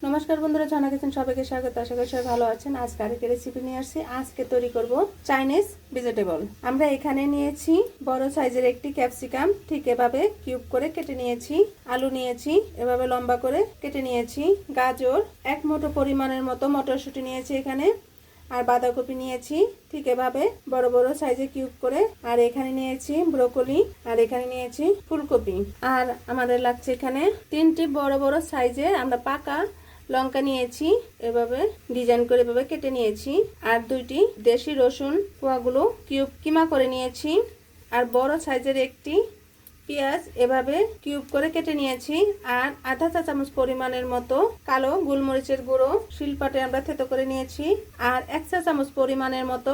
নমস্কার বন্ধুরা, জানা গেছেন সবাইকে স্বাগত। আশা করি সবাই ভালো আছেন। আজকে আরেকটা রেসিপি নিয়ে আসছি। আজকে তৈরি করব চাইনিজ ভেজিটেবল। আমরা এখানে নিয়েছি বড় সাইজের একটি ক্যাপসিকাম, ঠিক এভাবে কিউব করে কেটে নিয়েছি। আলু নিয়েছি, এভাবে লম্বা করে কেটে নিয়েছি। গাজর, এক মুঠো পরিমাণের মতো মটরশুঁটি নিয়েছি এখানে। আর বাঁধাকপি নিয়েছি ঠিক এভাবে বড় বড় সাইজে কিউব করে। আর এখানে নিয়েছি ব্রোকলি, আর এখানে নিয়েছি ফুলকপি। আর আমাদের লাগছে এখানে তিনটি বড় বড় সাইজের আমরা পাকা লঙ্কা নিয়েছি, এভাবে ডিজাইন করে এভাবে কেটে নিয়েছি। আর দুইটি দেশি রসুন, পোয়াগুলো কিউব কিমা করে নিয়েছি। আর বড় সাইজের একটি পেঁয়াজ এভাবে কিউব করে কেটে নিয়েছি। আর আধা চা চামচ পরিমাণের মতো কালো গোলমরিচের গুঁড়ো শিলপাটে আমরা থেতো করে নিয়েছি। আর 1 চা চামচ পরিমাণের মতো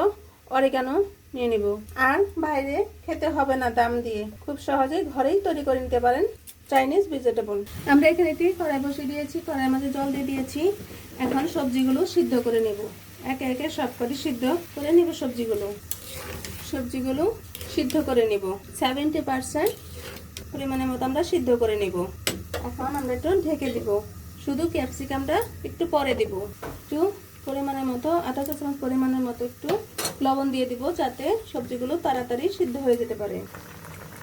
অরিগানো নিয়ে নিব। আর বাইরে খেতে হবে না দাম দিয়ে, খুব সহজেই ঘরেই তৈরি করে নিতে পারেন চাইনিজ ভেজিটেবল। আমরা এখানে একটি কড়াই বসিয়ে দিয়েছি, কড়াইয়ের মধ্যে জল দিয়ে দিয়েছি। এখন সবজিগুলো সিদ্ধ করে নেব। একে একে সবকটি সিদ্ধ করে নেব। সবজিগুলো সিদ্ধ করে নেব। 70% পরিমাণের মতো আমরা সিদ্ধ করে নেব। এখন আমরা একটু ঢেকে দিব। শুধু ক্যাপসিকামটা একটু পরে দিব। একটু পরিমাণের মতো আধা চা চামচ পরিমাণের মতো একটু লবণ দিয়ে দিব, যাতে সবজিগুলো তাড়াতাড়ি সিদ্ধ হয়ে যেতে পারে।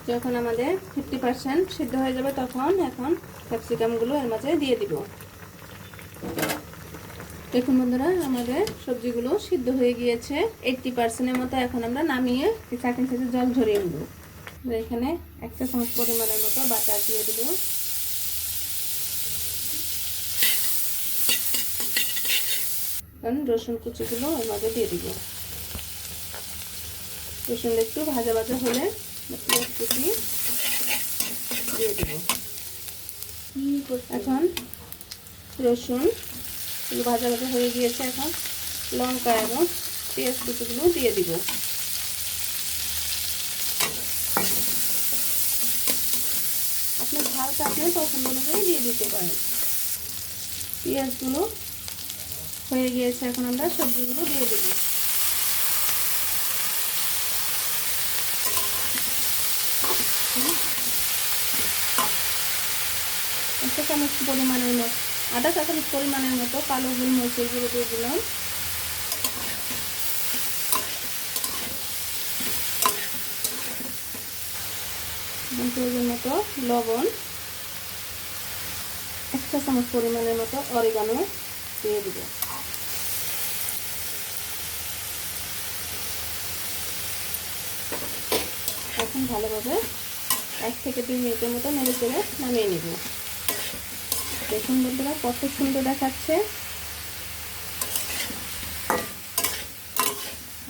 যখন আমাদের 50% সিদ্ধ হয়ে যাবে তখন এখন ক্যাপসিকামগুলো এর মাঝে দিয়ে দিব। দেখুন বন্ধুরা, আমাদের সবজিগুলো সিদ্ধ হয়ে গিয়েছে 80%-এর মতো। এখন আমরা নামিয়ে চাটনি সাথে জল ঝরিয়ে নেব। এখানে 1 চা চামচ পরিমাণের মতো বাটার দিয়ে দিব। রসুন কুচিগুলো এর মাঝে দিয়ে দিব। রসুন একটু ভাজা ভাজা হলে পেঁয়াজ কুচি দিয়ে দিব। এখন রসুন ভাজা ভাজা হয়ে গিয়েছে। এখন লঙ্কা এবং পেঁয়াজ কুচিগুলো দিয়ে দিব। আপনার ঝালটা আপনার পছন্দ অনুযায়ী দিয়ে দিতে পারেন। পেঁয়াজগুলো হয়ে গিয়েছে, এখন আমরা সবজিগুলো দিয়ে দেব। একটা চামচ পরিমাণের মতো আধা চা চামচ পরিমাণের মতো কালো গোলমরিচের গুঁড়ো দিয়ে দিলাম। প্রয়োজন মতো লবণ, 1 চা চামচ পরিমাণের মতো অরিগানো দিয়ে দিব। এখন ভালোভাবে 1 থেকে 2 মিনিটের মতো নেড়ে চেড়ে নামিয়ে নিব। দেখুন বন্ধুরা, কত সুন্দর দেখাচ্ছে।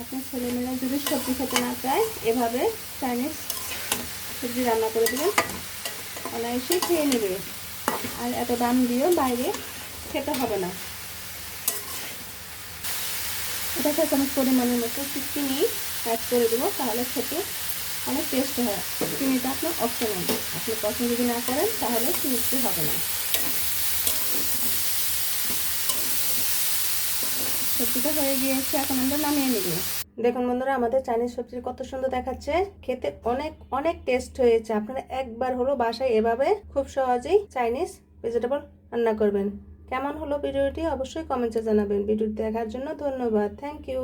আপনার ছেলেমেয়েরা যদি সবজি খেতে না চায়, এভাবে চাইনিজ সবজি রান্না করে দেবেন, অনায়াসে খেয়ে নেবে। আর এত দাম দিয়েও বাইরে খেতে হবে না। এটা 1 চামচ পরিমাণের মতো চিনি অ্যাড করে দেবো, তাহলে খেতে অনেক টেস্ট হয়। চিনিটা আপনার অপশনাল, আপনি পছন্দ যদি না করেন তাহলে চিনি দিতে হবে না। সবজিটা হয়ে গিয়েছে, এখন আমরা নামিয়ে নেব। দেখুন বন্ধুরা, আমাদের চাইনিজ সবজি কত সুন্দর দেখাচ্ছে। খেতে অনেক অনেক টেস্ট হয়েছে। আপনারা একবার হলো বাসায় এভাবে খুব সহজেই চাইনিজ ভেজিটেবল রান্না করবেন। কেমন হলো ভিডিওটি অবশ্যই কমেন্টে জানাবেন। ভিডিওটি দেখার জন্য ধন্যবাদ। Thank you.